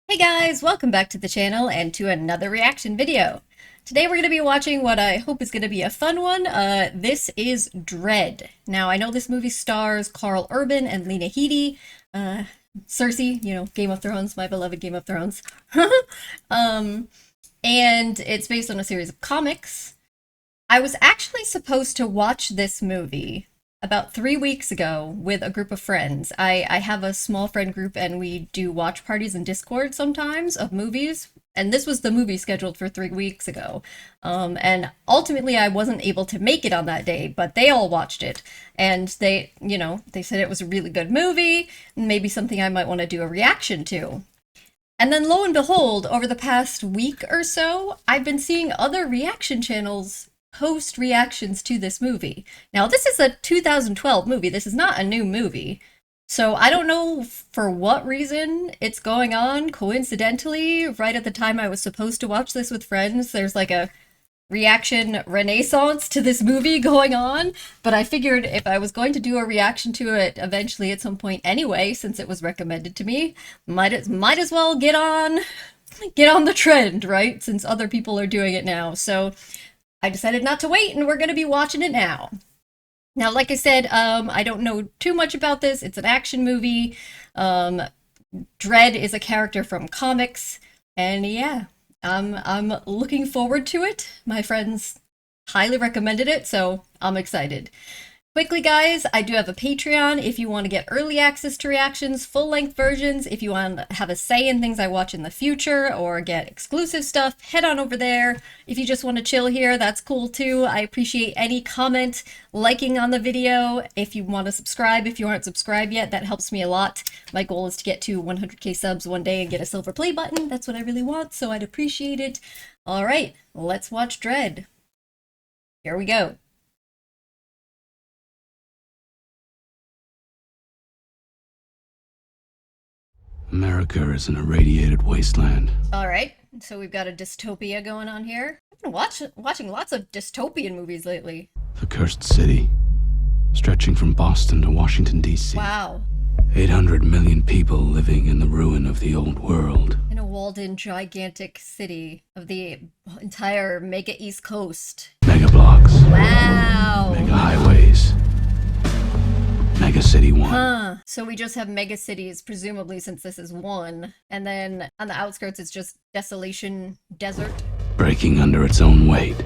Hey guys, welcome back to the channel and to another reaction video. Today we're going to be watching what I hope is going to be a fun one. This is Dredd. Now I know this movie stars Carl Urban and Lena Headey. Cersei, you know, Game of Thrones, my beloved Game of Thrones. And it's based on a series of comics. I was actually supposed to watch this movie about 3 weeks ago with a group of friends. I have a small friend group and we do watch parties in Discord sometimes of movies. And this was the movie scheduled for 3 weeks ago. And ultimately I wasn't able to make it on that day, but they all watched it. And they said it was a really good movie, maybe something I might want to do a reaction to. And then lo and behold, over the past week or so, I've been seeing other reaction channels post reactions to this movie. Now, this is a 2012 movie. This is not a new movie. So I don't know for what reason it's going on. Coincidentally, right at the time I was supposed to watch this with friends, there's like a reaction renaissance to this movie going on. But I figured if I was going to do a reaction to it eventually at some point anyway, since it was recommended to me, might as well get on the trend, right? Since other people are doing it now. So I decided not to wait, and we're going to be watching it now. Now, like I said, I don't know too much about this. It's an action movie. Dredd is a character from comics, and yeah, I'm looking forward to it. My friends highly recommended it, so I'm excited. Quickly, guys, I do have a Patreon if you want to get early access to reactions, full-length versions, if you want to have a say in things I watch in the future, or get exclusive stuff, head on over there. If you just want to chill here, that's cool too. I appreciate any comment, liking on the video. If you want to subscribe, if you aren't subscribed yet, that helps me a lot. My goal is to get to 100k subs one day and get a silver play button. That's what I really want, so I'd appreciate it. Alright, let's watch Dredd. Here we go. America is an irradiated wasteland. Alright, so we've got a dystopia going on here. I've been watching lots of dystopian movies lately. The cursed city, stretching from Boston to Washington, D.C. Wow. 800 million people living in the ruin of the old world. In a walled-in gigantic city of the entire mega East Coast. Mega blocks. Wow. Mega highways. Mega City 1. Huh. So we just have mega cities, presumably, since this is one. And then on the outskirts, it's just desolation, desert. Breaking under its own weight.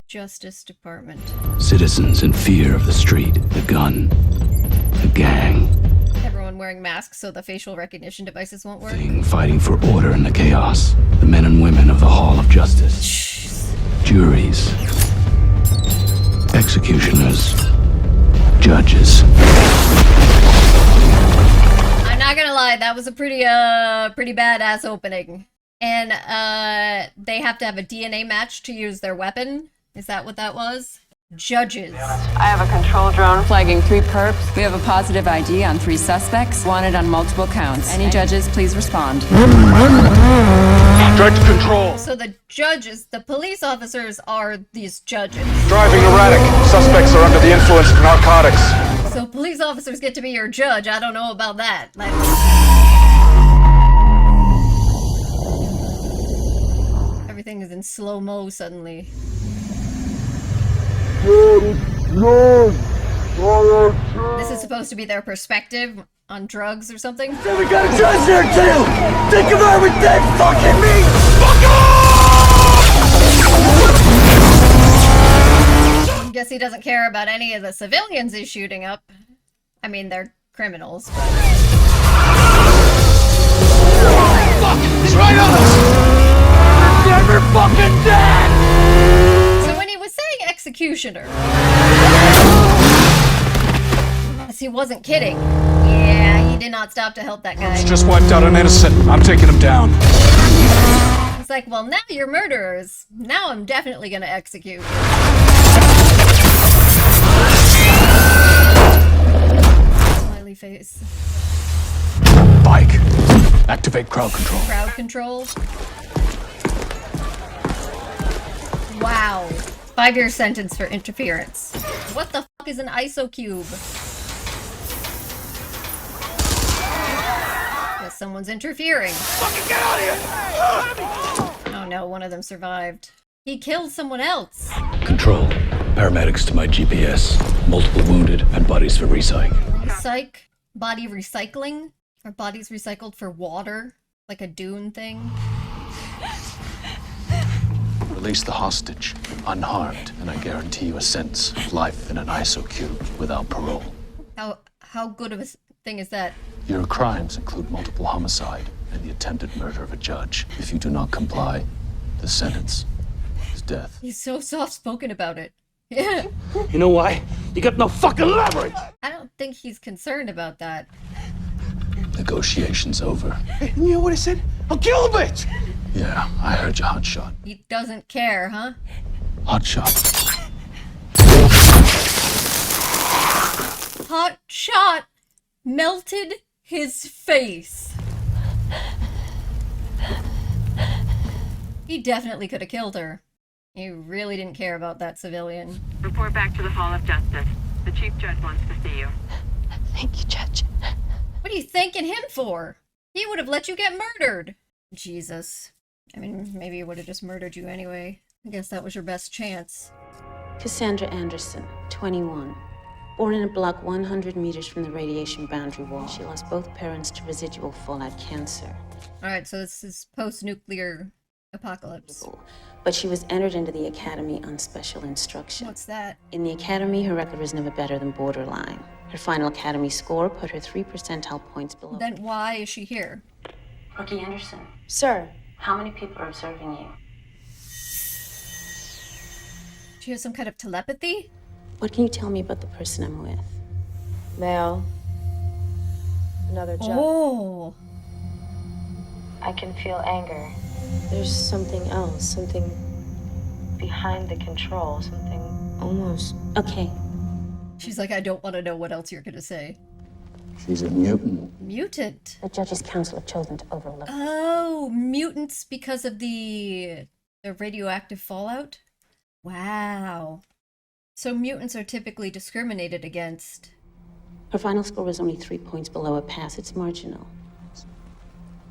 Justice Department. Citizens in fear of the street, the gun, the gang. Everyone wearing masks so the facial recognition devices won't work. Fighting for order in the chaos. The men and women of the Hall of Justice. Jeez. Juries. Executioners. Judges. I'm not gonna lie, that was a pretty badass opening. And they have to have a DNA match to use their weapon. Is that what that was? Judges. I have a control drone flagging 3 perps. We have a positive ID on 3 suspects, wanted on multiple counts. Any judges, please respond. Direct control. So the judges, the police officers are these judges. Driving erratic. Suspects are under the influence of narcotics. So police officers get to be your judge. I don't know about that. Everything is in slow-mo suddenly. This is supposed to be their perspective on drugs or something? We got a judge there too! Think of everything fucking me! I guess he doesn't care about any of the civilians he's shooting up. I mean, they're criminals, but... Fuck! He's right on us! Never fucking dead! So when he was saying executioner... he wasn't kidding. Yeah, he did not stop to help that guy. Just wiped out an innocent. I'm taking him down. He's like, well, now you're murderers. Now I'm definitely gonna execute you. Smiley face. Bike. Activate crowd control. Crowd control. Wow. 5-year sentence for interference. What the fuck is an ISO cube? Someone's interfering. Fucking get out of here! Oh no, one of them survived. He killed someone else. Control. Paramedics to my GPS. Multiple wounded and bodies for recyc. Recyc? Body recycling? Are bodies recycled for water? Like a dune thing? Release the hostage, unharmed, and I guarantee you a sentence of life in an ISO cube without parole. How good of a thing is that? Your crimes include multiple homicide and the attempted murder of a judge. If you do not comply, the sentence is death. He's so soft-spoken about it. Yeah. You know why? You got no fucking leverage! I don't think he's concerned about that. Negotiations over. Hey, you know what I said? I'll kill the bitch! Yeah, I heard you, hotshot. He doesn't care, huh? Hotshot. Hot shot melted his face. He definitely could have killed her. He really didn't care about that civilian. Report back to the Hall of Justice. The Chief Judge wants to see you. Thank you, Judge. What are you thanking him for? He would have let you get murdered. Jesus. I mean, maybe he would have just murdered you anyway. I guess that was your best chance. Cassandra Anderson, 21. Born in a block 100 meters from the radiation boundary wall. She lost both parents to residual fallout cancer. Alright, so this is post-nuclear apocalypse. But she was entered into the academy on special instruction. What's that? In the academy, her record was never better than borderline. Her final academy score put her 3 percentile points below. Then why is she here? Rookie Anderson, Sir, how many people are observing you? She has some kind of telepathy? What can you tell me about the person I'm with? male, another judge. Oh. I can feel anger. There's something else, something behind the control, something almost. Okay. She's like, I don't want to know what else you're going to say. She's a mutant. Mutant? The judge's council have chosen to overlook. Oh, mutants because of the radioactive fallout? Wow. So mutants are typically discriminated against. Her final score was only 3 points below a pass. It's marginal.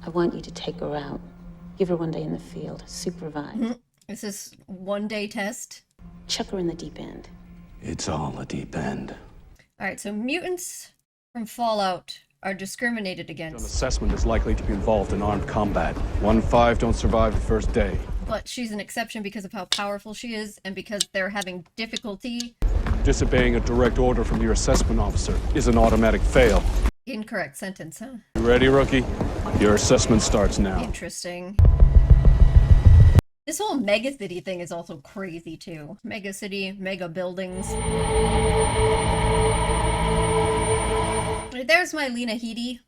I want you to take her out. Give her 1 day in the field. Supervise. Is this one-day test? Chuck her in the deep end. It's all a deep end. All right, so mutants from Fallout are discriminated An against, assessment is likely to be involved in armed combat. 1-5 don't survive the first day. but she's an exception because of how powerful she is and because they're having difficulty. Disobeying a direct order from your assessment officer is an automatic fail. Incorrect sentence, huh? You ready, rookie? Your assessment starts now. Interesting. This whole mega city thing is also crazy too. Mega city, mega buildings. There's my Lena Headey.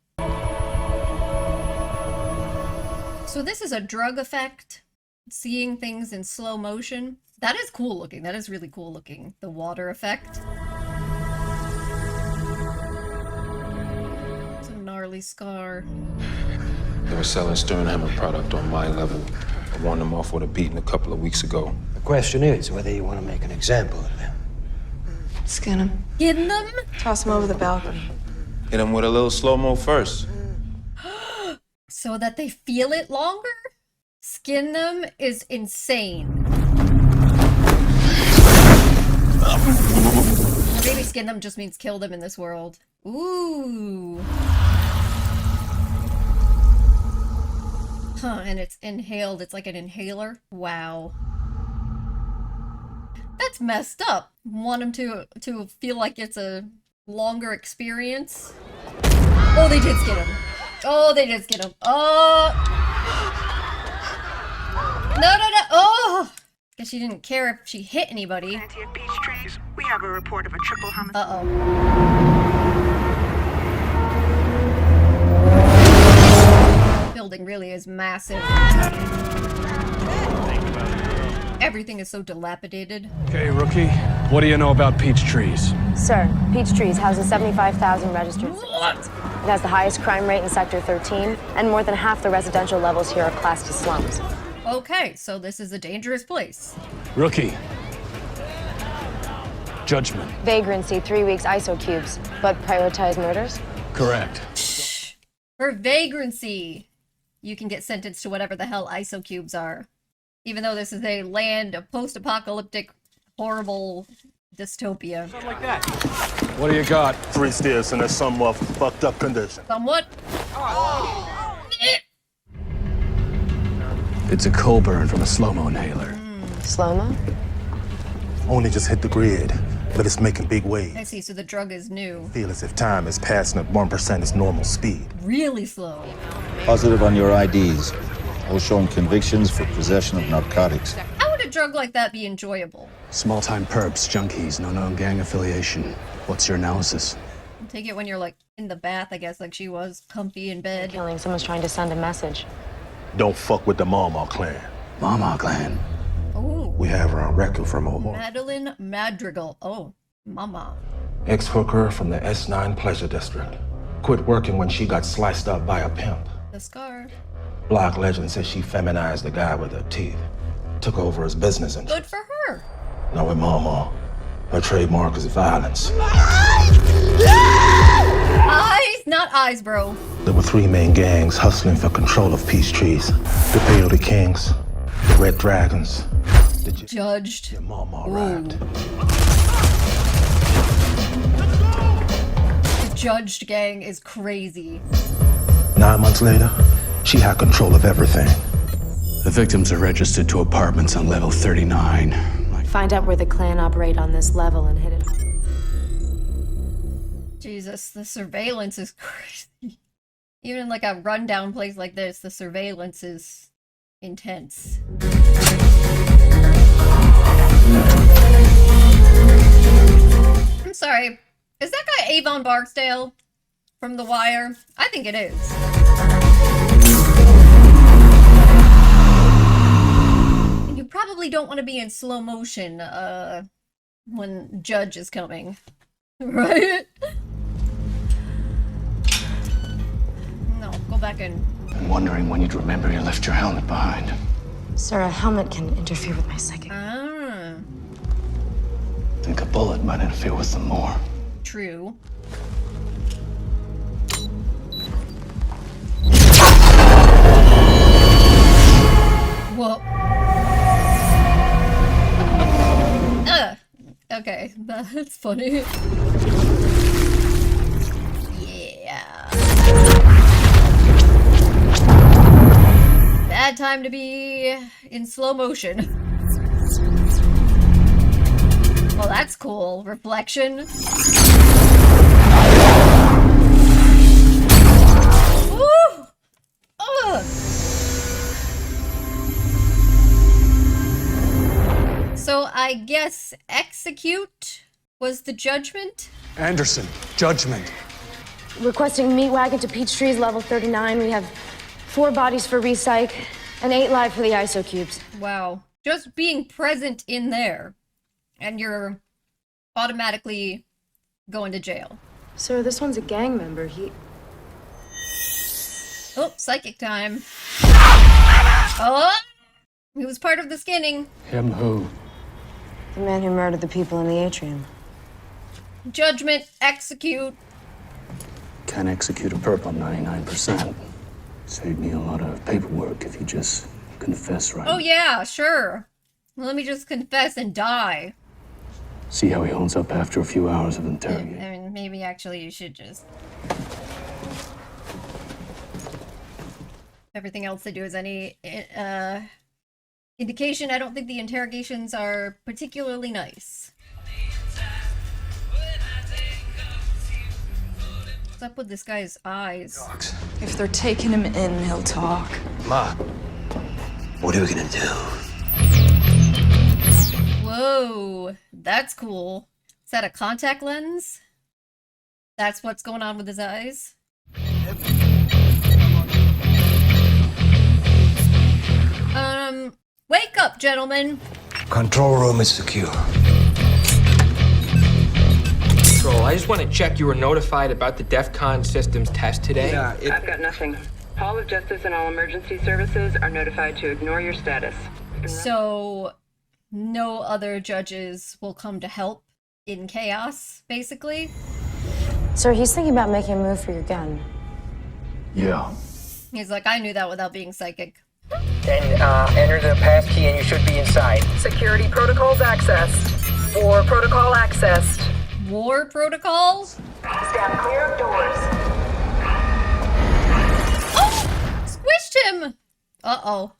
So this is a drug effect. Seeing things in slow motion. That is cool looking. That is really cool looking. The water effect. It's a gnarly scar. They were selling Sternhammer product on my level. I warned them off with a beating a couple of weeks ago. The question is whether you want to make an example of them. Skin him. Skin them? Toss him over the balcony. Hit them with a little slow-mo first. So that they feel it longer? Skin them is insane. Maybe skin them just means kill them in this world. Ooh. Huh, and it's inhaled. It's like an inhaler. Wow. That's messed up. Want him to feel like it's a longer experience. Oh, they did skin him. Oh, they did skin him. Oh. No. Oh. Guess she didn't care if she hit anybody. At Beach Trees, we have a report of a triple homicide. Uh-oh. Building really is massive. Everything is so dilapidated. Okay, rookie. What do you know about peach trees? Sir, Peach Trees houses 75,000 registered citizens. It has the highest crime rate in Sector 13, and more than half the residential levels here are classed as slums. Okay, so this is a dangerous place. Rookie. Judgment. Vagrancy, 3 weeks ISO cubes, but prioritize murders? Correct. For vagrancy, you can get sentenced to whatever the hell ISO cubes are. Even though this is a land of post-apocalyptic, horrible dystopia. Something like that. What do you got? 3 steers in a somewhat fucked up condition. Somewhat? It's a coal burn from a slow-mo inhaler. Slow-mo? Only just hit the grid, but it's making big I waves. see, so the drug is new. Feel as if time is passing at 1% its normal speed. Really slow. Positive on your IDs. All showing convictions for possession of narcotics. How would a drug like that be enjoyable? Small-time perps, junkies, no known gang affiliation. What's your analysis? Take it when you're like in the bath, I guess, like she was, comfy in bed. Killing someone's trying to send a message. Don't fuck with the Mama clan. Mama clan. Oh, We have her on record from Omar. Madeline Madrigal. Oh, mama. Ex-hooker from the S9 Pleasure District. Quit working when she got sliced up by a pimp. The scar. Block legend says she feminized the guy with her teeth. Took over his business and Good for her. now with Mama. Her trademark is violence. Eyes, not eyes, bro. There were 3 main gangs hustling for control of peace trees. The Peyote Kings, the Red Dragons, the Judged. Mama arrived. The judged gang is crazy. 9 months later, she had control of everything. The victims are registered to apartments on level 39. Find out where the clan operate on this level and hit it hard. Jesus, the surveillance is crazy. Even in like a rundown place like this, the surveillance is intense. I'm sorry, is that guy Avon Barksdale from The Wire? I think it is. And you probably don't want to be in slow motion when Judge is coming, right? No, go back in. I'm wondering when you'd remember you left your helmet behind. Sir, a helmet can interfere with my psychic. Ah, Think a bullet might interfere with them more. true. Whoa. Okay, that's funny. Yeah. Bad time to be in slow motion. Well, that's cool. Reflection. Woo! Ugh. So I guess execute was the judgment? Anderson, judgment. Requesting meat wagon to Peachtree's level 39. We have 4 bodies for recyc and 8 live for the ISO cubes. Wow. Just being present in there, and you're automatically going to jail. Sir, this one's a gang member. Oh, psychic time. Oh! He was part of the skinning. Him who? The man who murdered the people in the atrium. Judgment, execute. Can't execute a perp on 99%. Save me a lot of paperwork if you just confess right. Oh yeah, sure. Let me just confess and die. See how he holds up after a few hours of interrogating. I mean, maybe actually you should just... Everything else they do is any indication. I don't think the interrogations are particularly nice. What's up with this guy's eyes? If they're taking him in, he'll talk. Ma, what are we gonna do? Whoa, that's cool. Is that a contact lens? That's what's going on with his eyes? Wake up, gentlemen. Control room is secure. Control, I just want to check you were notified about the DEF CON systems test today. I've got nothing. Hall of Justice and all emergency services are notified to ignore your status. So, no other judges will come to help in chaos, basically? Sir, he's thinking about making a move for your gun. Yeah. He's like, I knew that without being psychic. Then enter the passkey and you should be inside. Security protocols accessed. War protocol accessed. War protocols? Stand clear of doors. Oh! Squished him! Uh-oh.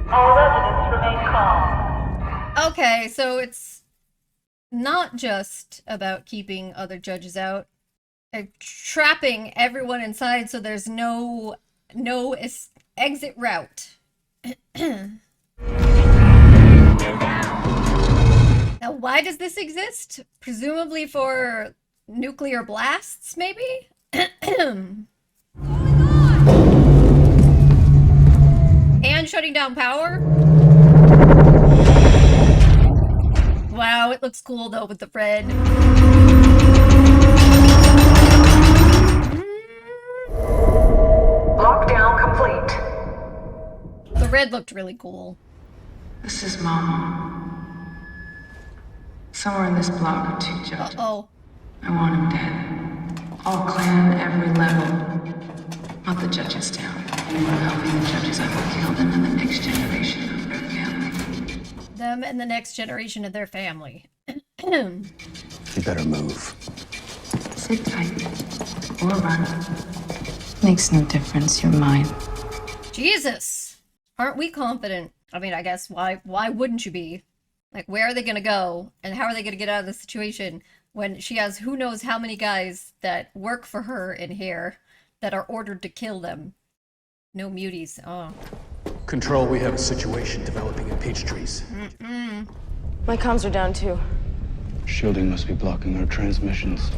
All residents remain calm. Okay, so it's not just about keeping other judges out. They're trapping everyone inside so there's no exit route. Now, why does this exist? Presumably for nuclear blasts, maybe? And shutting down power? Wow, it looks cool though with the red. Lockdown complete. The red looked really cool. This is Mama. Somewhere in this block are 2 judges. Uh-oh. I want them dead. All clan, every level. Not the judges down. Anyone helping the judges, I will kill them and the next generation of their family. Them and the next generation of their family. You better move. Sit tight. Or run. Makes no difference, you're mine. Jesus! Aren't we confident? I mean, I guess, why wouldn't you be? Like, where are they gonna go? And how are they gonna get out of this situation when she has who knows how many guys that work for her in here that are ordered to kill them? No muties. Oh. Control, we have a situation developing in Peachtrees. My comms are down too. Shielding must be blocking our transmissions.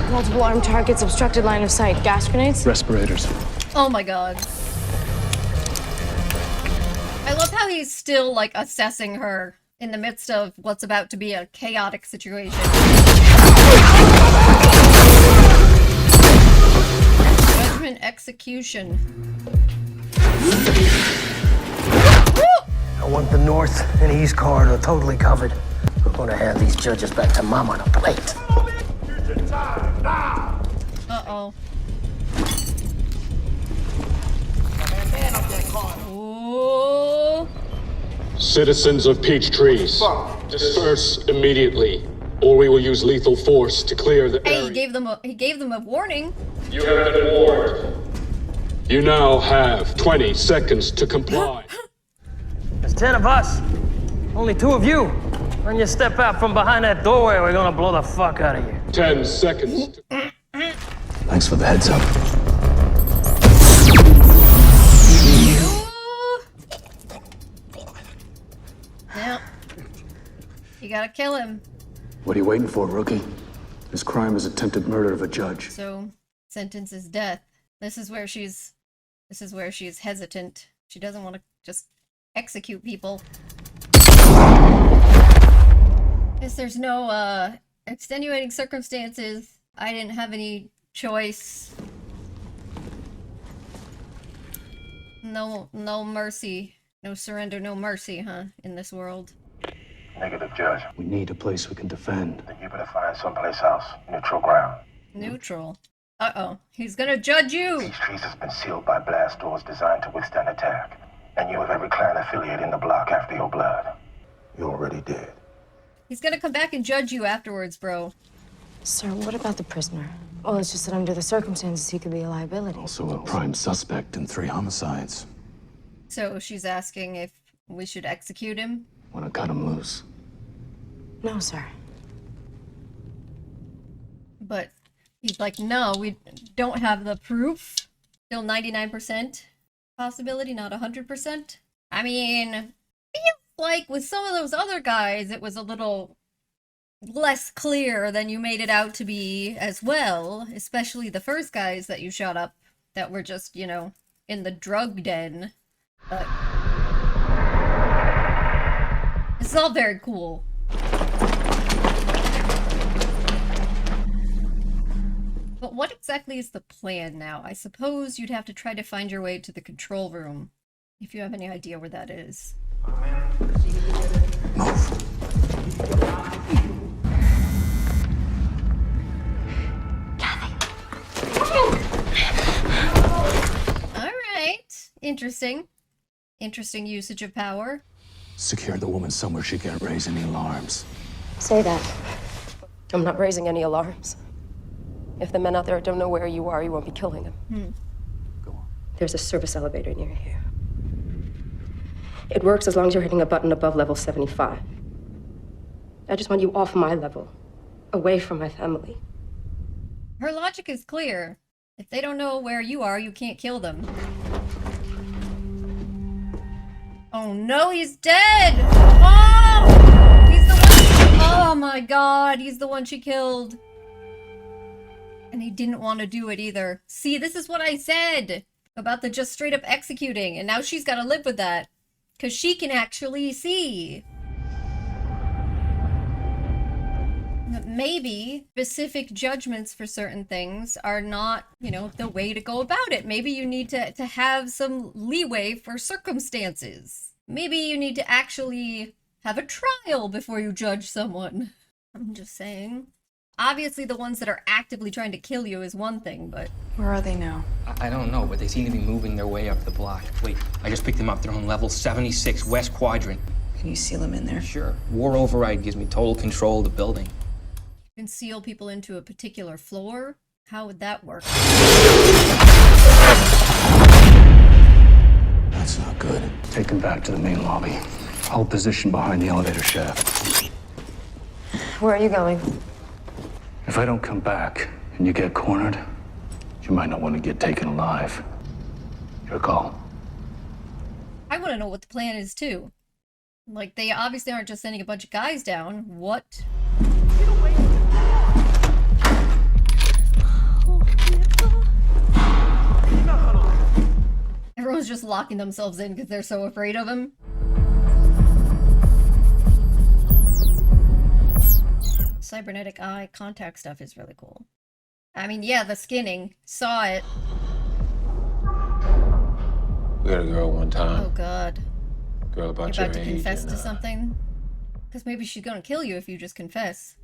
Multiple armed targets, obstructed line of sight. Gas grenades? Respirators. Oh my god. I love how he's still, like, assessing her in the midst of what's about to be a chaotic situation. Judgment execution. I want the north and east corridor totally covered. We're gonna hand these judges back to Mama on a plate. Uh-oh. Ooh. Citizens of Peachtrees, disperse immediately, or we will use lethal force to clear the Hey, area. he gave them a warning. You have been warned. You now have 20 seconds to comply. There's 10 of us. Only 2 of you. When you step out from behind that doorway, we're gonna blow the fuck out of you. 10 seconds. Thanks for the heads up. Yeah. You gotta kill him. What are you waiting for, rookie? This crime is attempted murder of a judge. So, sentence is death. This is where she's hesitant. She doesn't want to just execute people. Guess there's no extenuating circumstances. I didn't have any choice. No mercy. No surrender, no mercy, huh? In this world. Negative, Judge. We need a place we can defend. Then you better find someplace else. Neutral ground. Neutral. Uh-oh. He's gonna judge you! Peachtrees has been sealed by blast doors designed to withstand attack. And you have every clan affiliate in the block after your blood. You're already dead. He's gonna come back and judge you afterwards, bro. Sir, what about the prisoner? Oh, it's just that under the circumstances, he could be a liability. Also a prime suspect in 3 homicides. So she's asking if we should execute him? Want to cut him loose? No, sir. But he's like, no, we don't have the proof. Still 99% possibility, not 100%. I mean, feels like with some of those other guys, it was a little less clear than you made it out to be as well. Especially the first guys that you shot up that were just, you know, in the drug den. But it's all very cool. But what exactly is the plan now? I suppose you'd have to try to find your way to the control room, if you have any idea where that is. Interesting. Interesting usage of power. Secure the woman somewhere she can't raise any alarms. Say that. I'm not raising any alarms. If the men out there don't know where you are, you won't be killing them. There's a service elevator near here. It works as long as you're hitting a button above level 75. I just want you off my level, away from my family. Her logic is clear. If they don't know where you are, you can't kill them. Oh no, he's dead! Oh! He's the one. Oh my god, he's the one she killed. And he didn't want to do it either. See, this is what I said about the just straight up executing, and now she's got to live with that. Because she can actually see. Maybe specific judgments for certain things are not, you know, the way to go about it. Maybe you need to have some leeway for circumstances. Maybe you need to actually have a trial before you judge someone. I'm just saying. Obviously, the ones that are actively trying to kill you is one thing, but... Where are they now? I don't know, but they seem to be moving their way up the block. Wait, I just picked them up. They're on level 76, West Quadrant. Can you seal them in there? Sure. War override gives me total control of the building. You can seal people into a particular floor? How would that work? That's not good. Take him back to the main lobby. Hold position behind the elevator shaft. Where are you going? If I don't come back and you get cornered, you might not want to get taken alive. Your call. I want to know what the plan is, too. Like, they obviously aren't just sending a bunch of guys down. What? Everyone's just locking themselves in because they're so afraid of him. Cybernetic eye contact stuff is really cool. I mean, yeah, the skinning. Saw it. We had a girl one time. Oh, God. Girl about You're your about to age. confess and, to something? Because maybe she's gonna kill you if you just confess.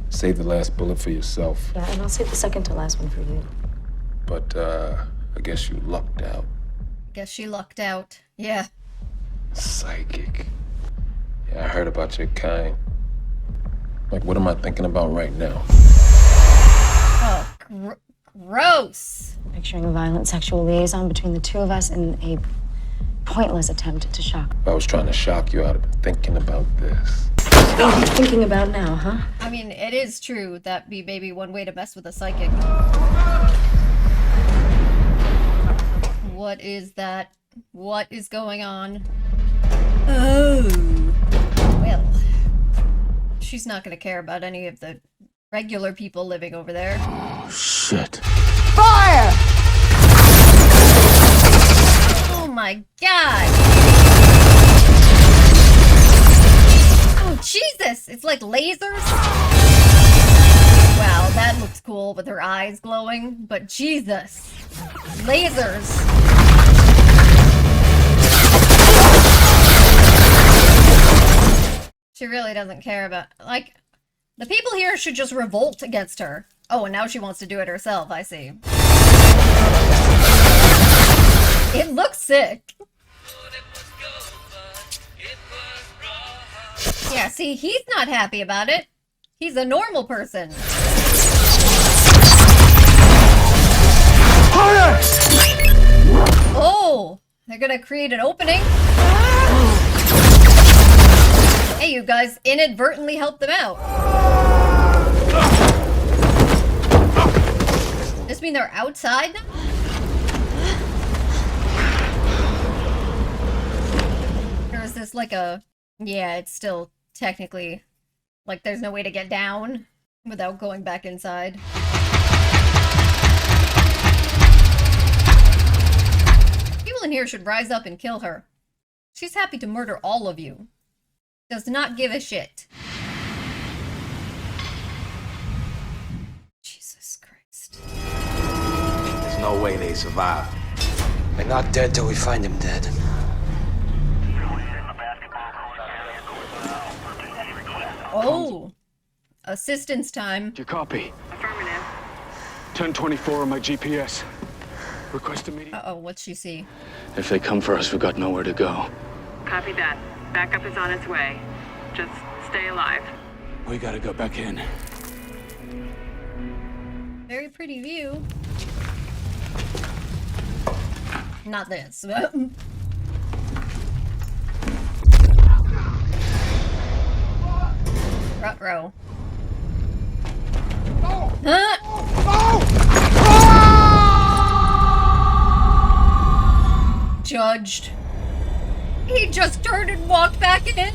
Save the last bullet for yourself. Yeah, and I'll save the second to last one for you. But, I guess you lucked out. Guess she lucked out. Yeah. Psychic. Yeah, I heard about your kind. Like, what am I thinking about right now? Oh, gross. Picturing a violent sexual liaison between the two of us in a pointless attempt to shock. If I was trying to shock you, I'd have been thinking about this. What are you thinking about now, huh? I mean, it is true that be maybe one way to mess with a psychic. What is that? What is going on? Oh. Well. She's not gonna care about any of the regular people living over there. Shit. Fire! Oh my god! Oh Jesus! It's like lasers? Wow, that looks cool with her eyes glowing, but Jesus. Lasers. She really doesn't care about, like, the people here should just revolt against her. Oh, and now she wants to do it herself, I see. It looks sick. Yeah, see, he's not happy about it. He's a normal person. Oh, they're gonna create an opening. Hey, you guys inadvertently helped them out. Does this mean they're outside now? Or is this like a... Yeah, it's still technically... Like, there's no way to get down without going back inside. People in here should rise up and kill her. She's happy to murder all of you. Does not give a shit. Jesus Christ. There's no way they survive. They're not dead till we find them dead. Oh. Assistance time. Do you copy? Affirmative. 1024 on my GPS. Request immediate. Uh-oh, what's she see? If they come for us, we've got nowhere to go. Copy that. Backup is on its way. Just stay alive. We gotta go back in. Very pretty view. Not this. Ruh-roh. Huh? Judged. He just turned and walked back in.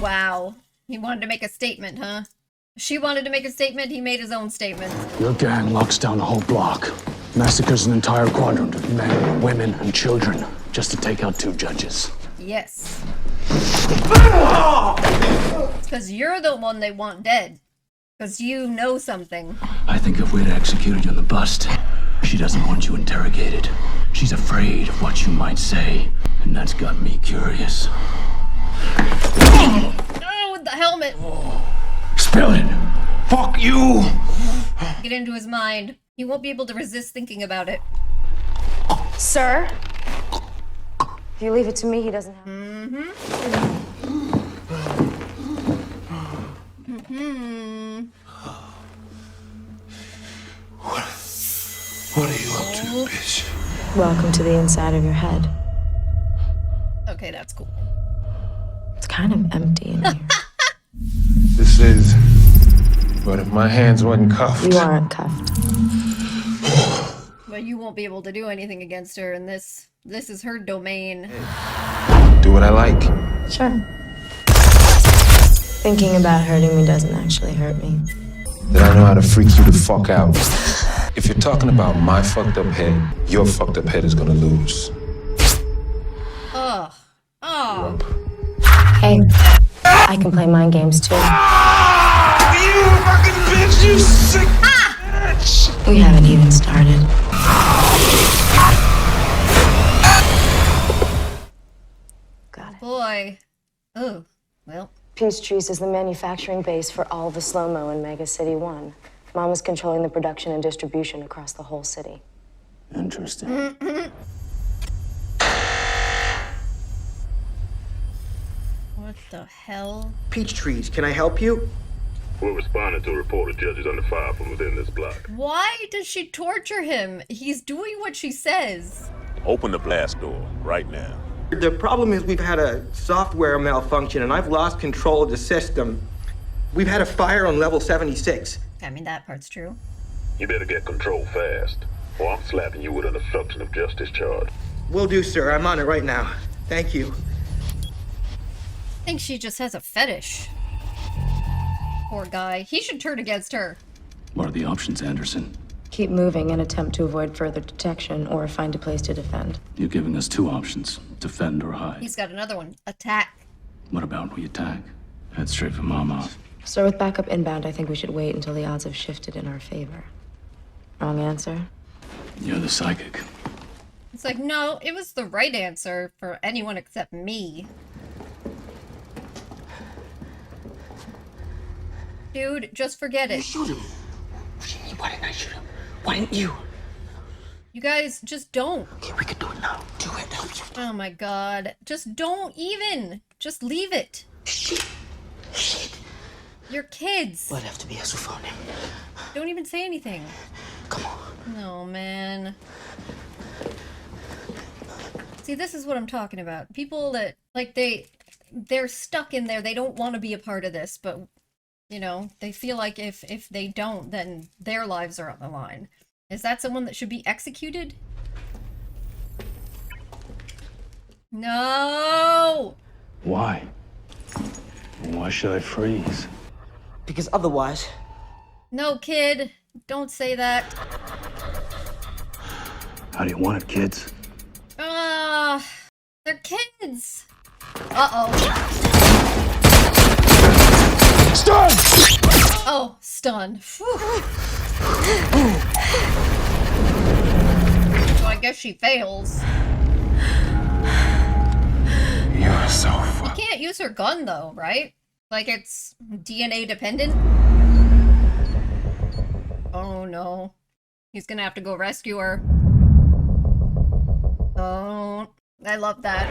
Wow. He wanted to make a statement, huh? She wanted to make a statement, he made his own statement. Your gang locks down a whole block. Massacres an entire quadrant of men, women, and children just to take out 2 judges. Yes. It's because you're the one they want dead. Because you know something. I think if we'd executed you on the bust, she doesn't want you interrogated. She's afraid of what you might say, and that's got me curious. Oh, with the helmet. Spill it! Fuck you! Get into his mind. He won't be able to resist thinking about it. Sir? If you leave it to me, he doesn't have... What are you up to, bitch? Welcome to the inside of your head. Okay, that's cool. It's kind of empty in here. This is. But if my hands wasn't cuffed. You aren't cuffed. But you won't be able to do anything against her, and this is her domain. Do what I like. Sure. Thinking about hurting me doesn't actually hurt me. Then I know how to freak you the fuck out. If you're talking about my fucked up head, your fucked up head is gonna lose. Ugh. Oh. Hey, I can play mind games too. You fucking bitch, you sick bitch! We haven't even started. Got it. Boy. Oh, well. Peachtree's is the manufacturing base for all the slow-mo in Mega City 1. Mama's controlling the production and distribution across the whole city. Interesting. What the hell? Peachtree's, can I help you? We're responding to a report of judges under fire from within this block. Why does she torture him? He's doing what she says. Open the blast door right now. The problem is we've had a software malfunction and I've lost control of the system. We've had a fire on level 76. I mean, that part's true. You better get control fast, or I'm slapping you with an obstruction of justice charge. Will do, sir. I'm on it right now. Thank you. I think she just has a fetish. Poor guy. He should turn against her. What are the options, Anderson? Keep moving and attempt to avoid further detection or find a place to defend. You're giving us 2 options. Defend or hide. He's got another one. Attack. What about we attack? Head straight for Mama. So with backup inbound, I think we should wait until the odds have shifted in our favor. Wrong answer? You're the psychic. It's like, no, it was the right answer for anyone except me. Dude, just forget it. Shoot him. Why didn't I shoot him? Why didn't you? You guys, just don't. Okay, we can do it now. Do it. Oh my god. Just don't even. Just leave it. Shit. You're kids. We'll have to be a phone. Don't even say anything. Come on. No, man. See, this is what I'm talking about. People that, like, they're stuck in there. They don't want to be a part of this, but, you know, they feel like if they don't, then their lives are on the line. Is that someone that should be executed? No! Why? Why should I freeze? Because otherwise... No, kid. Don't say that. How do you want it, kids? They're kids. Uh-oh. Stun! Oh, stun. Whew. So I guess she fails. You're so fucked. You can't use her gun though, right? Like it's DNA dependent? Oh no. He's gonna have to go rescue her. Oh, I love that.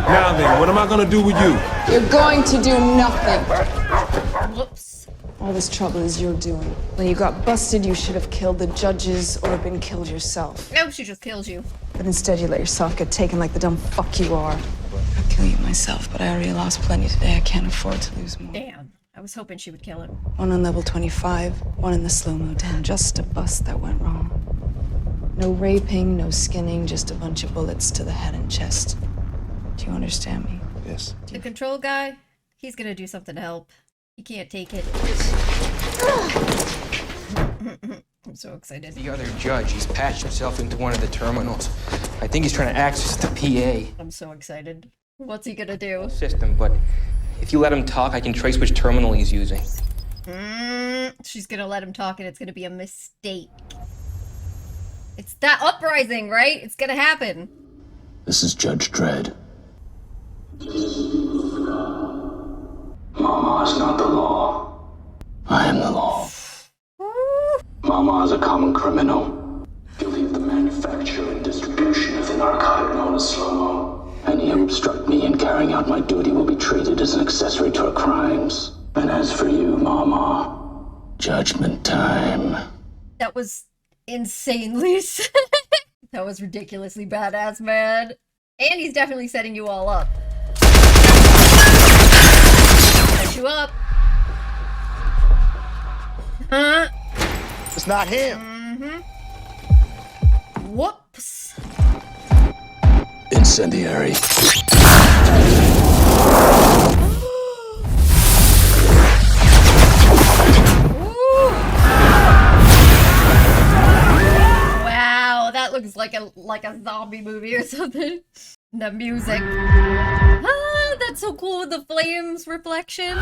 Now then, what am I gonna do with you? You're going to do nothing. Whoops. All this trouble is your doing. When you got busted, you should have killed the judges or been killed yourself. No, she just kills you. But instead, you let yourself get taken like the dumb fuck you are. I'd kill you myself, but I already lost plenty today. I can't afford to lose more. Damn. I was hoping she would kill him. One on level 25, one in the slow-mo den. Just a bust that went wrong. No raping, no skinning, just a bunch of bullets to the head and chest. Do you understand me? Yes. The control guy, he's gonna do something to help. He can't take it. I'm so excited. The other judge, he's patched himself into one of the terminals. I think he's trying to access the PA I'm so excited. What's he gonna do? system, but if you let him talk, I can trace which terminal he's using. She's gonna let him talk and it's gonna be a mistake. It's that uprising, right? It's gonna happen. This is Judge Dredd. Mama is not the law. I am the law. Mama is a common criminal, guilty of the manufacture and distribution of the narcotic known as slow-mo. Any who obstruct me in carrying out my duty will be treated as an accessory to her crimes. And as for you, Mama, judgment time. That was insanely that was ridiculously badass, man. And he's definitely setting you all up. Set you up. Huh? It's not him. Whoops. Incendiary. Wow, that looks like a zombie movie or something. The music. Ah, that's so cool with the flames reflection.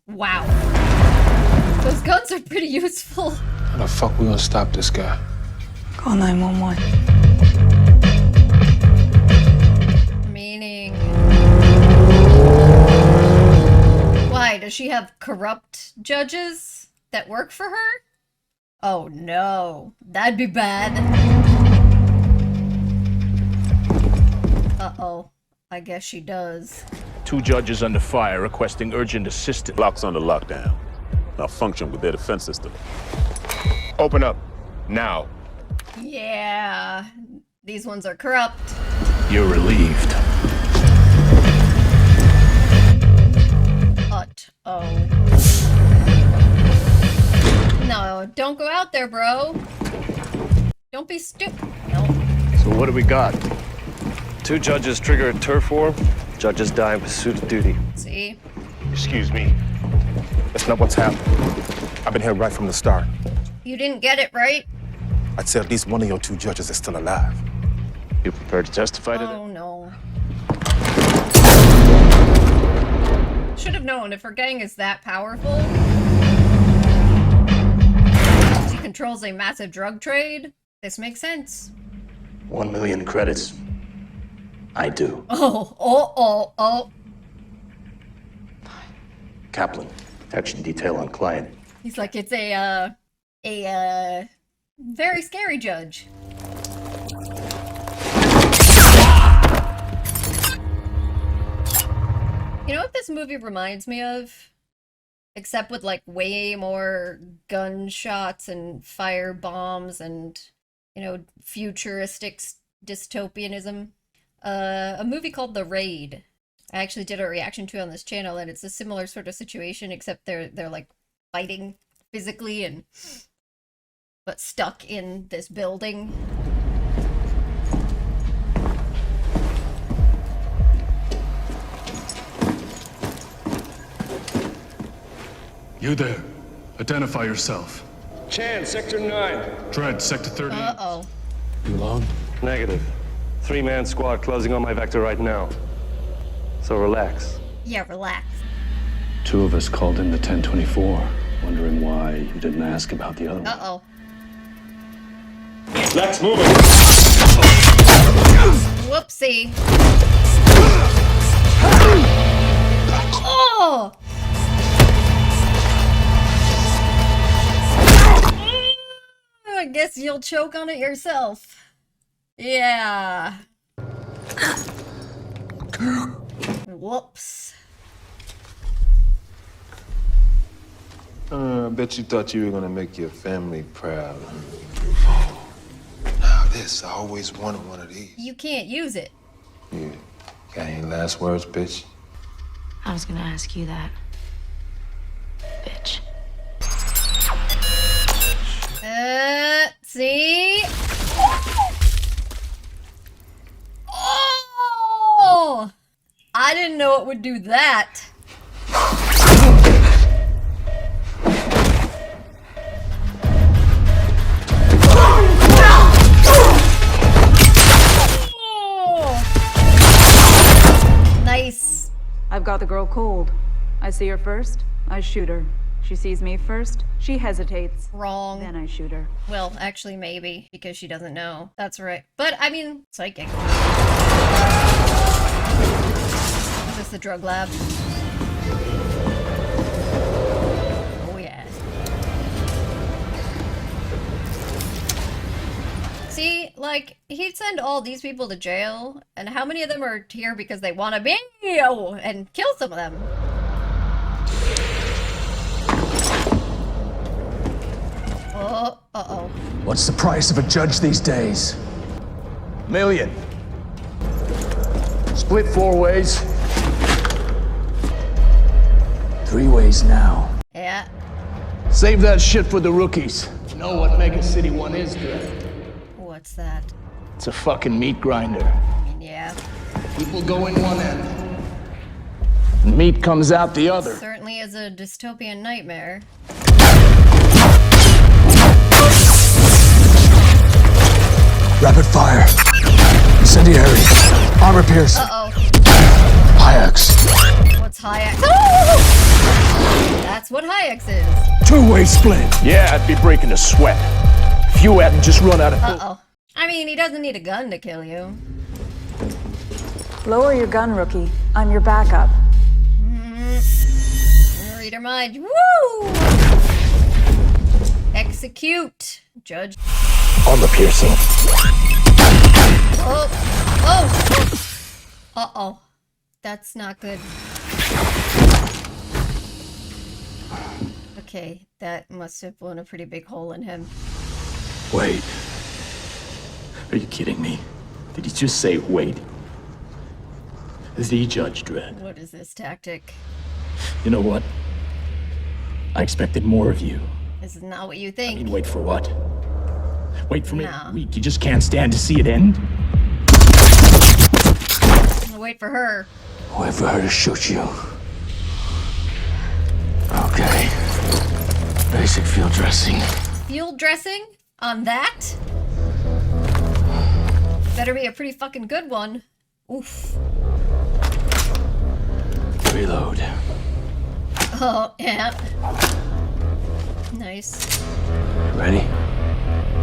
Wow. Those guns are pretty useful. How the fuck we gonna stop this guy? Call 911. Meaning... Why? Does she have corrupt judges that work for her? Oh no. That'd be bad. Uh-oh. I guess she does. 2 judges under fire requesting urgent assistance. Block's under lockdown. Malfunction with their defense system. Open up. Now. Yeah. These ones are corrupt. You're relieved. Oh. No, don't go out there, bro. Don't be stupid. No. So what do we got? 2 judges trigger a turf war. Judges die in pursuit of duty. See? Excuse me. That's not what's happened. I've been here right from the start. You didn't get it right? I'd say at least one of your 2 judges is still alive. You prepared to testify to that? Oh no. Should have known if her gang is that powerful. She controls a massive drug trade. This makes sense. 1 million credits. I do. Oh. Kaplan, action detail on client. He's like, it's a very scary judge. You know what this movie reminds me of? Except with like way more gunshots and fire bombs and, you know, futuristic dystopianism. A movie called The Raid. I actually did a reaction to it on this channel, and it's a similar sort of situation, except they're like fighting physically but stuck in this building. You there. Identify yourself. Chan, Sector 9. Dredd, Sector 30. Uh-oh. You alone? Negative. 3-man squad closing on my vector right now. So relax. Yeah, relax. 2 of us called in the 1024, wondering why you didn't ask about the other one. Uh-oh. Let's move it. Whoopsie. Oh! guess you'll choke on it yourself. Yeah. Whoops. I bet you thought you were gonna make your family proud. Now this, I always wanted one of these. You can't use it. Yeah. Got any last words, bitch? I was gonna ask you that. Bitch. See? Oh! I didn't know it would do that. Nice. I've got the girl cold. I see her first, I shoot her. She sees me first, she hesitates. Wrong. Then I shoot her. Well, actually, maybe, because she doesn't know. That's right. But, I mean, psychic. Is this the drug lab? Oh, yeah. See, like, he'd send all these people to jail, and how many of them are here because they want to be, and kill some of them? Oh, uh-oh. What's the price of a judge these days? $1 million. Split 4 ways. 3 ways now. Yeah. Save that shit for the rookies. You know what Mega City 1 is, Dredd? What's that? It's a fucking meat grinder. I mean, yeah. People go in one end, and meat comes out the other. Certainly is a dystopian nightmare. Rapid fire. Incendiary. Armor pierce. Uh-oh. Hayeks. What's Hayek? Oh! That's what Hayek's is. 2-way split. Yeah, I'd be breaking a sweat. If you hadn't just run out of... Uh-oh. I mean, he doesn't need a gun to kill you. Lower your gun, rookie. I'm your backup. Read her mind. Woo! Execute. Judge. Armor piercing. Oh. Oh. Uh-oh. That's not good. Okay, that must have blown a pretty big hole in him. Wait. Are you kidding me? Did he just say wait? The Judge Dredd. What is this tactic? You know what? I expected more of you. This is not what you think. I mean, wait for what? Wait for me No. a week. You just can't stand to see it end? Wait for her. Wait for her to shoot you. Okay. Basic field dressing. Field dressing? On that? Better be a pretty fucking good one. Oof. Reload. Oh, yeah. Nice. Ready?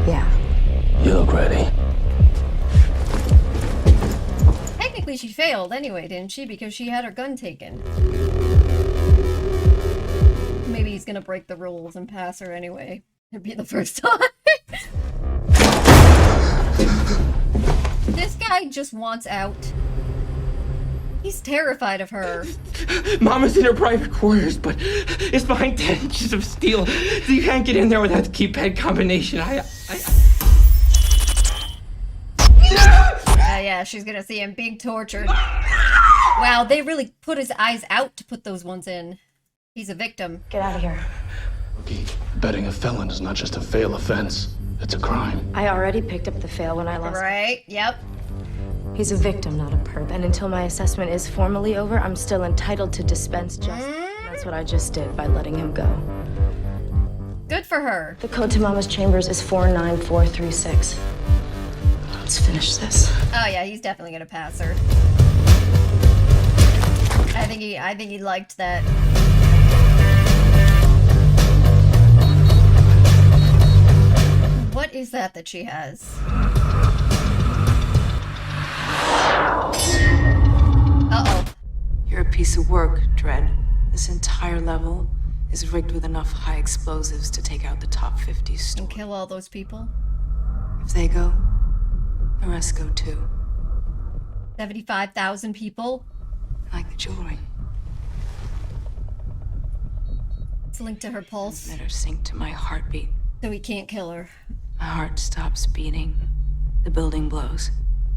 Yeah. You look ready. Technically, she failed anyway, didn't she? Because she had her gun taken. Maybe he's gonna break the rules and pass her anyway. It'd be the first time. This guy just wants out. He's terrified of her. Mama's in her private quarters, but it's behind 10 inches of steel. So you can't get in there without the keypad combination. Yeah, she's gonna see him being tortured. Wow, they really put his eyes out to put those ones in. He's a victim. Get out of here. Rookie, betting a felon is not just a fail offense. It's a crime. I already picked up the fail when I lost. Right, yep. He's a victim, not a perp. And until my assessment is formally over, I'm still entitled to dispense justice. That's what I just did by letting him go. Good for her. The code to Mama's chambers is 49436. Let's finish this. Oh yeah, he's definitely gonna pass her. I think he liked that. What is that she has? Uh-oh. You're a piece of work, Dredd. This entire level is rigged with enough high explosives to take out the top 50 stores. And kill all those people. If they go, the rest go too. 75,000 people. Like the jewelry. It's linked to her pulse. Let her sink to my heartbeat. So we can't kill her. My heart stops beating. The building blows.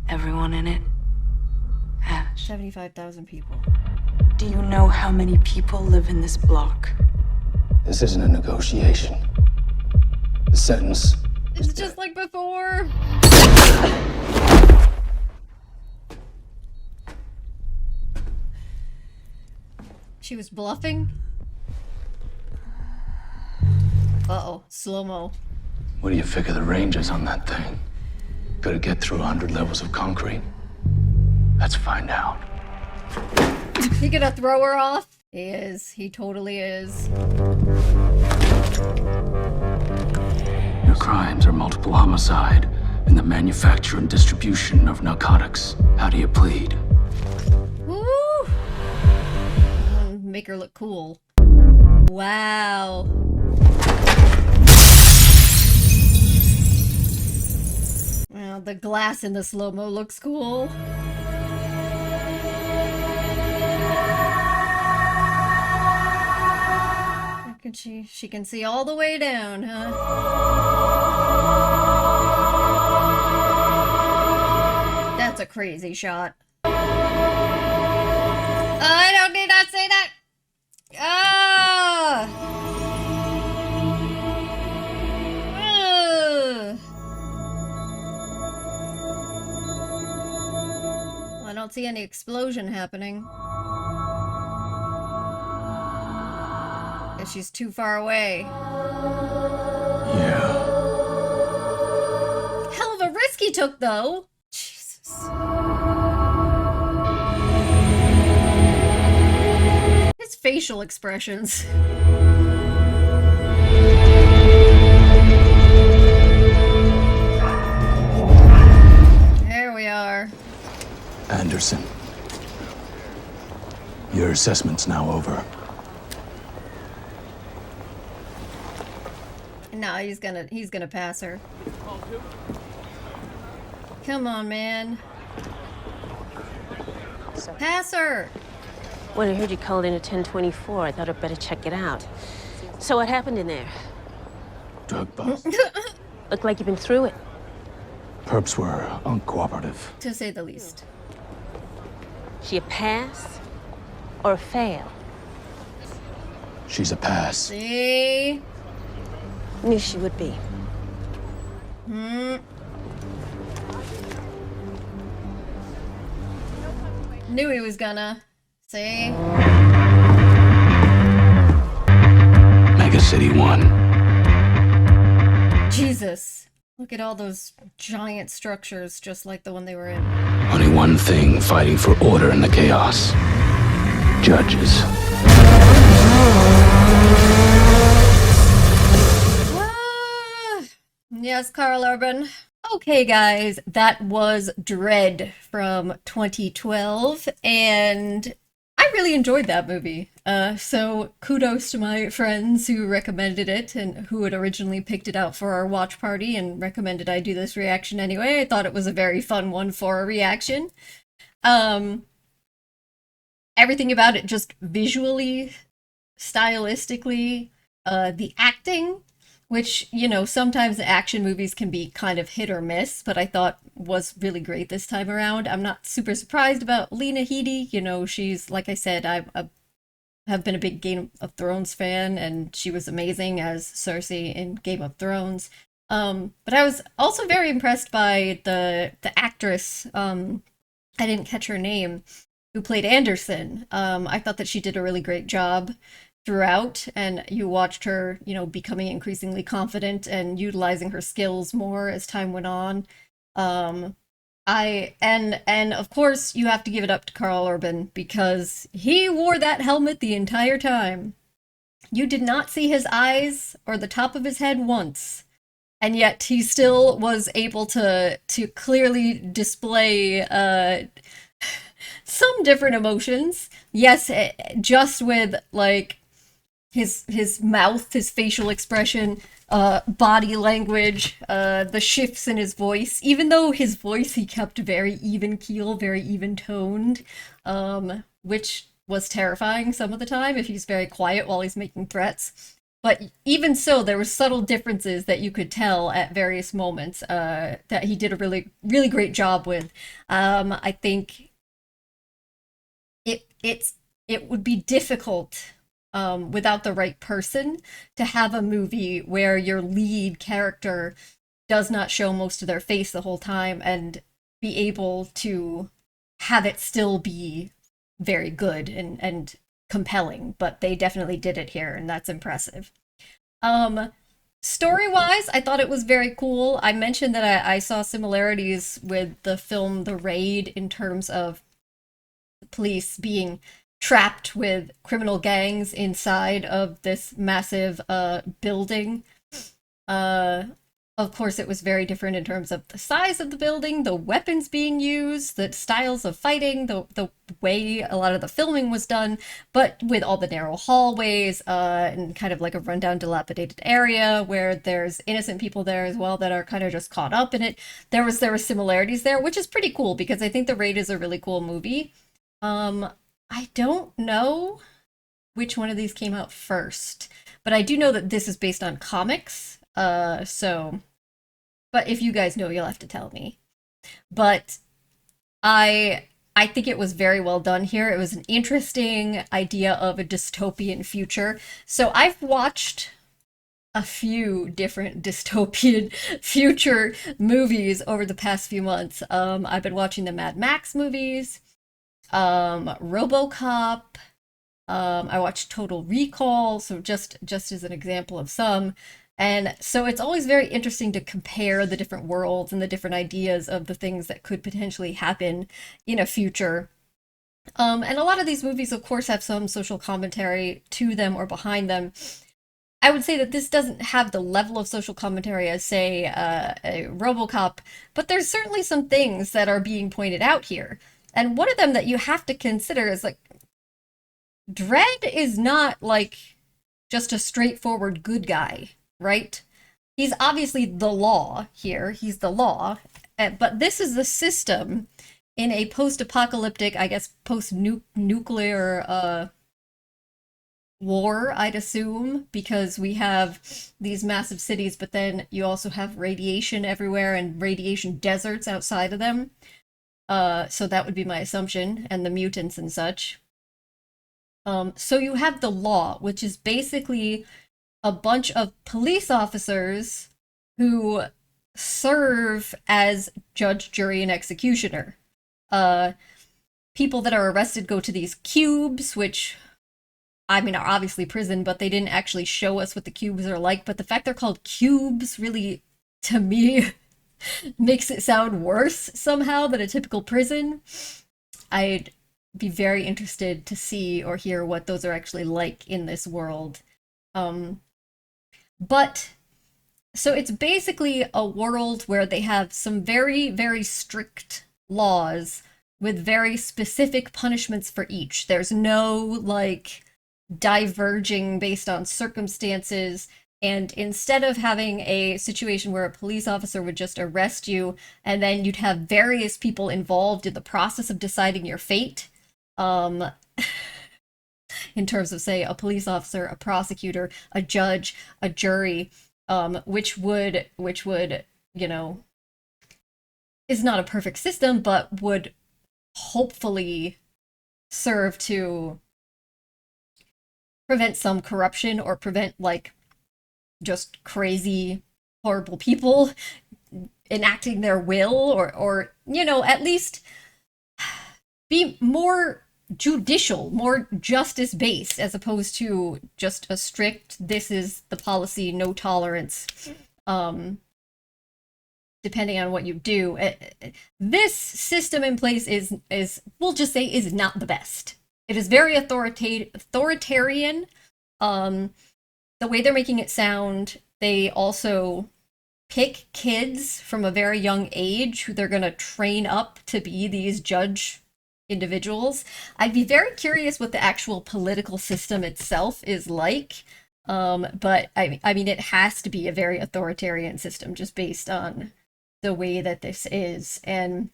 Everyone in it. Ash. 75,000 people. Do you know how many people live in this block? This isn't a negotiation. The sentence. It's just like before. She was bluffing. Uh-oh, slow-mo. What do you figure the range is on that thing? Could it get through 100 levels of concrete? Let's find out. He gonna throw her off? He is. He totally is. Your crimes are multiple homicide and the manufacture and distribution of narcotics. How do you plead? Woo! Make her look cool. Wow. Well, the glass in the slow-mo looks cool. Look at she can see all the way down, huh? That's a crazy shot. I don't need not say that. Ah! I don't see any explosion happening. Guess she's too far away. Yeah. Hell of a risk he took, though. Jesus. His facial expressions. There we are. Anderson. Your assessment's now over. No, he's gonna pass her. Come on, man. Pass her! When I heard you called in a 1024, I thought I'd better check it out. So what happened in there? Drug bust. Looked like you've been through it. Perps were uncooperative. To say the least. She a pass or a fail? She's a pass. See? Knew she would be. Knew he was gonna. See? Mega City 1. Jesus. Look at all those giant structures just like the one they were in. Only one thing fighting for order in the chaos. Judges. Yes, Carl Urban. Okay, guys, that was Dredd from 2012, and I really enjoyed that movie. So kudos to my friends who recommended it and who had originally picked it out for our watch party and recommended I do this reaction anyway. I thought it was a very fun one for a reaction. Everything about it, just visually, stylistically, the acting, which, you know, sometimes action movies can be kind of hit or miss, but I thought was really great this time around. I'm not super surprised about Lena Headey. You know, she's, like I said, I have been a big Game of Thrones fan, and she was amazing as Cersei in Game of Thrones. But I was also very impressed by the actress, I didn't catch her name, who played Anderson. I thought that she did a really great job throughout, and you watched her, you know, becoming increasingly confident and utilizing her skills more as time went on. And of course you have to give it up to Carl Urban, because he wore that helmet the entire time. You did not see his eyes or the top of his head once, and yet he still was able to clearly display some different emotions. Yes, just with, like, his mouth, his facial expression, body language, the shifts in his voice. Even though his voice he kept very even keel, very even toned, which was terrifying some of the time if he's very quiet while he's making threats. But even so, there were subtle differences that you could tell at various moments that he did a really, really great job with. I think it would be difficult without the right person to have a movie where your lead character does not show most of their face the whole time and be able to have it still be very good and compelling. But they definitely did it here, and that's impressive. Story-wise, I thought it was very cool. I mentioned that I saw similarities with the film The Raid in terms of police being trapped with criminal gangs inside of this massive building. Of course, it was very different in terms of the size of the building, the weapons being used, the styles of fighting, the way a lot of the filming was done, but with all the narrow hallways and kind of like a rundown, dilapidated area where there's innocent people there as well that are kind of just caught up in it. There were similarities there, which is pretty cool because I think The Raid is a really cool movie. I don't know which one of these came out first, but I do know that this is based on comics. But if you guys know, you'll have to tell me. But I think it was very well done here. It was an interesting idea of a dystopian future. So I've watched a few different dystopian future movies over the past few months. I've been watching the Mad Max movies, RoboCop. I watched Total Recall, so just as an example of some. And so it's always very interesting to compare the different worlds and the different ideas of the things that could potentially happen in a future. And a lot of these movies, of course, have some social commentary to them or behind them. I would say that this doesn't have the level of social commentary as, say, a RoboCop, but there's certainly some things that are being pointed out here. And one of them that you have to consider is like, Dredd is not like just a straightforward good guy, right? He's obviously the law here. He's the law. But this is the system in a post-apocalyptic, I guess, post-nuclear war, I'd assume, because we have these massive cities, but then you also have radiation everywhere and radiation deserts outside of them. So that would be my assumption, and the mutants and such. So you have the law, which is basically a bunch of police officers who serve as judge, jury, and executioner. People that are arrested go to these cubes, which, I mean, are obviously prison, but they didn't actually show us what the cubes are like. But the fact they're called cubes really, to me, makes it sound worse somehow than a typical prison. I'd be very interested to see or hear what those are actually like in this world. But so it's basically a world where they have some very, very strict laws with very specific punishments for each. There's no like diverging based on circumstances. And instead of having a situation where a police officer would just arrest you and then you'd have various people involved in the process of deciding your fate, in terms of, say, a police officer, a prosecutor, a judge, a jury, which would, you know, is not a perfect system, but would hopefully serve to prevent some corruption or prevent, like, just crazy, horrible people enacting their will or you know, at least be more judicial, more justice-based, as opposed to just a strict, this is the policy, no tolerance, depending on what you do. This system in place is we'll just say, is not the best. It is very authoritarian. The way they're making it sound, they also pick kids from a very young age who they're going to train up to be these judge individuals. I'd be very curious what the actual political system itself is like. But I mean, it has to be a very authoritarian system just based on the way that this is. And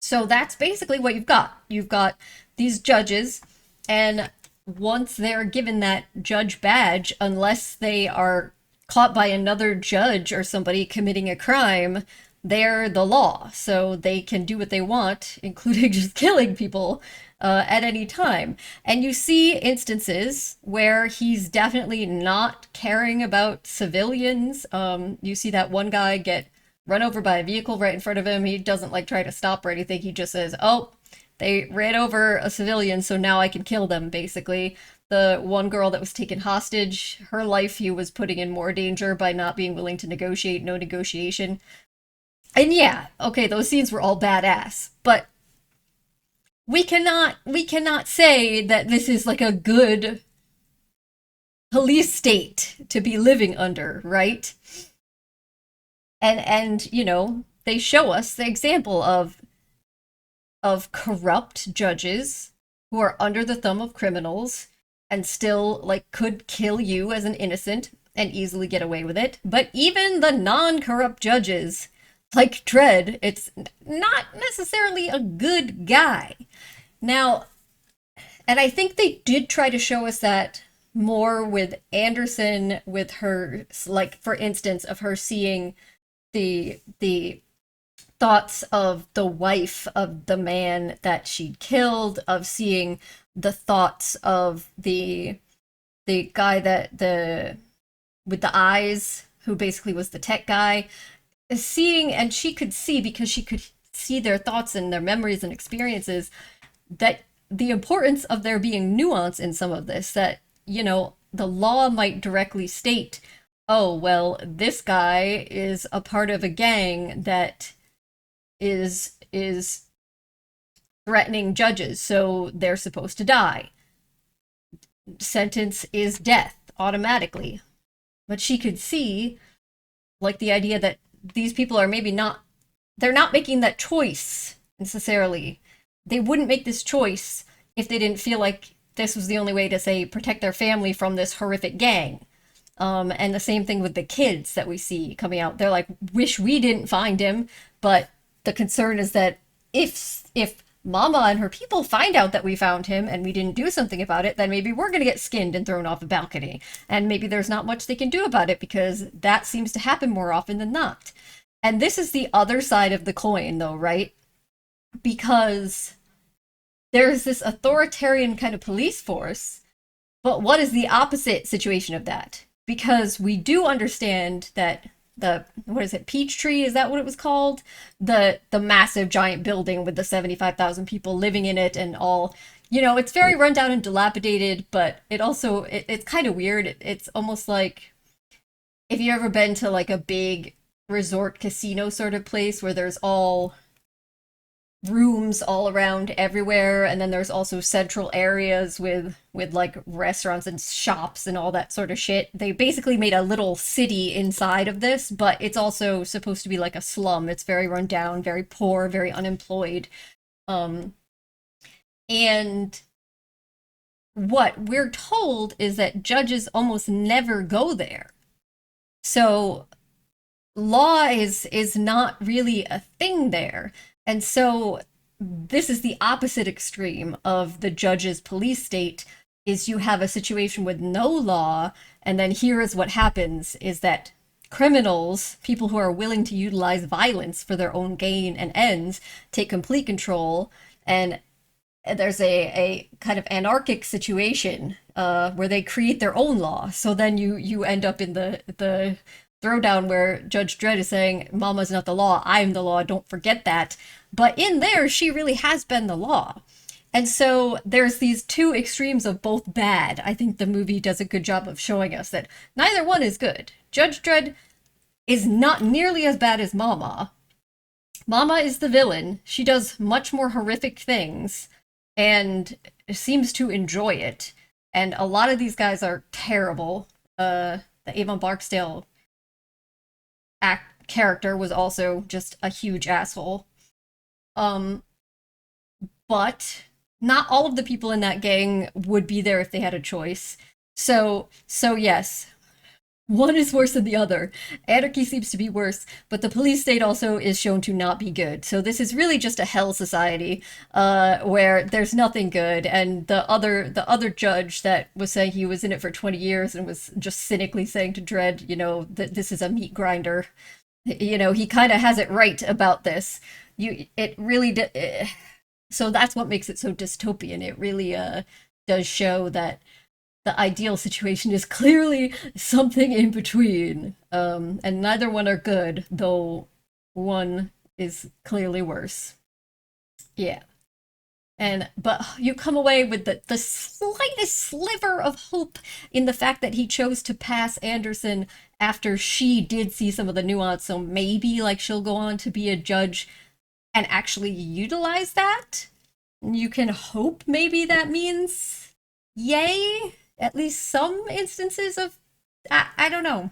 so that's basically what you've got. You've got these judges, and once they're given that judge badge, unless they are caught by another judge or somebody committing a crime, they're the law. So they can do what they want, including just killing people at any time. And you see instances where he's definitely not caring about civilians. You see that one guy get run over by a vehicle right in front of him. He doesn't like try to stop or anything. He just says, oh, they ran over a civilian, so now I can kill them, basically. The one girl that was taken hostage, her life he was putting in more danger by not being willing to negotiate, no negotiation. And yeah, okay, those scenes were all badass, but we cannot say that this is like a good police state to be living under, right? And you know, they show us the example of corrupt judges who are under the thumb of criminals and still like could kill you as an innocent and easily get away with it. But even the non-corrupt judges, like Dredd, it's not necessarily a good guy. Now, and I think they did try to show us that more with Anderson, with her, like, for instance, of her seeing the thoughts of the wife of the man that she'd killed, of seeing the thoughts of the guy that with the eyes, who basically was the tech guy, seeing, and she could see, because she could see their thoughts and their memories and experiences, that the importance of there being nuance in some of this, that, you know, the law might directly state, oh, well, this guy is a part of a gang that is threatening judges, so they're supposed to die. Sentence is death automatically. But she could see, like, the idea that these people are maybe not, they're not making that choice necessarily. They wouldn't make this choice if they didn't feel like this was the only way to, say, protect their family from this horrific gang. And the same thing with the kids that we see coming out. They're like, wish we didn't find him, but the concern is that if Mama and her people find out that we found him and we didn't do something about it, then maybe we're going to get skinned and thrown off a balcony. And maybe there's not much they can do about it, because that seems to happen more often than not. And this is the other side of the coin, though, right? Because there's this authoritarian kind of police force, but what is the opposite situation of that? Because we do understand that what is it, Peachtree, is that what it was called? The massive giant building with the 75,000 people living in it and all, you know, it's very rundown and dilapidated, but it also, it's kind of weird. It's almost like, if you've ever been to like a big resort casino sort of place where there's all rooms all around everywhere, and then there's also central areas with like restaurants and shops and all that sort of shit. They basically made a little city inside of this, but it's also supposed to be like a slum. It's very run down, very poor, very unemployed. And what we're told is that judges almost never go there. So law is not really a thing there. And so this is the opposite extreme of the judge's police state, is you have a situation with no law, and then here is what happens, is that criminals, people who are willing to utilize violence for their own gain and ends, take complete control, and there's a kind of anarchic situation where they create their own law. So then you end up in the throwdown where Judge Dredd is saying, Mama's not the law, I'm the law, don't forget that. But in there, she really has been the law. And so there's these two extremes of both bad. I think the movie does a good job of showing us that neither one is good. Judge Dredd is not nearly as bad as Mama. Mama is the villain. She does much more horrific things and seems to enjoy it. And a lot of these guys are terrible. The Avon Barksdale character was also just a huge asshole. but not all of the people in that gang would be there if they had a choice. So yes, one is worse than the other. Anarchy seems to be worse, but the police state also is shown to not be good. So this is really just a hell society, where there's nothing good. And the other judge that was saying he was in it for 20 years and was just cynically saying to Dredd, you know, that this is a meat grinder. You know, he kind of has it right about this. It really so that's what makes it so dystopian. It really does show that the ideal situation is clearly something in between. And neither one are good, though one is clearly worse. Yeah. But you come away with the slightest sliver of hope in the fact that he chose to pass Anderson after she did see some of the nuance. So maybe like she'll go on to be a judge and actually utilize that. You can hope maybe that means yay. At least some instances of, I don't know.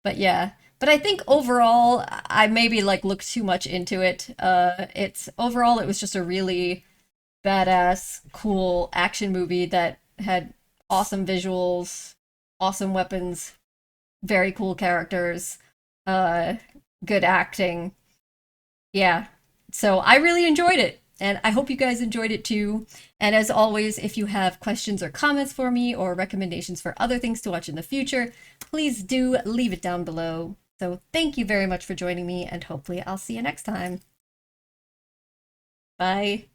But yeah, but I think overall, I maybe like looked too much into it. Overall, it was just a really badass, cool action movie that had awesome visuals, awesome weapons, very cool characters, good acting. Yeah, so I really enjoyed it. And I hope you guys enjoyed it too. And as always, if you have questions or comments for me or recommendations for other things to watch in the future, please do leave it down below. So thank you very much for joining me, and hopefully I'll see you next time. Bye.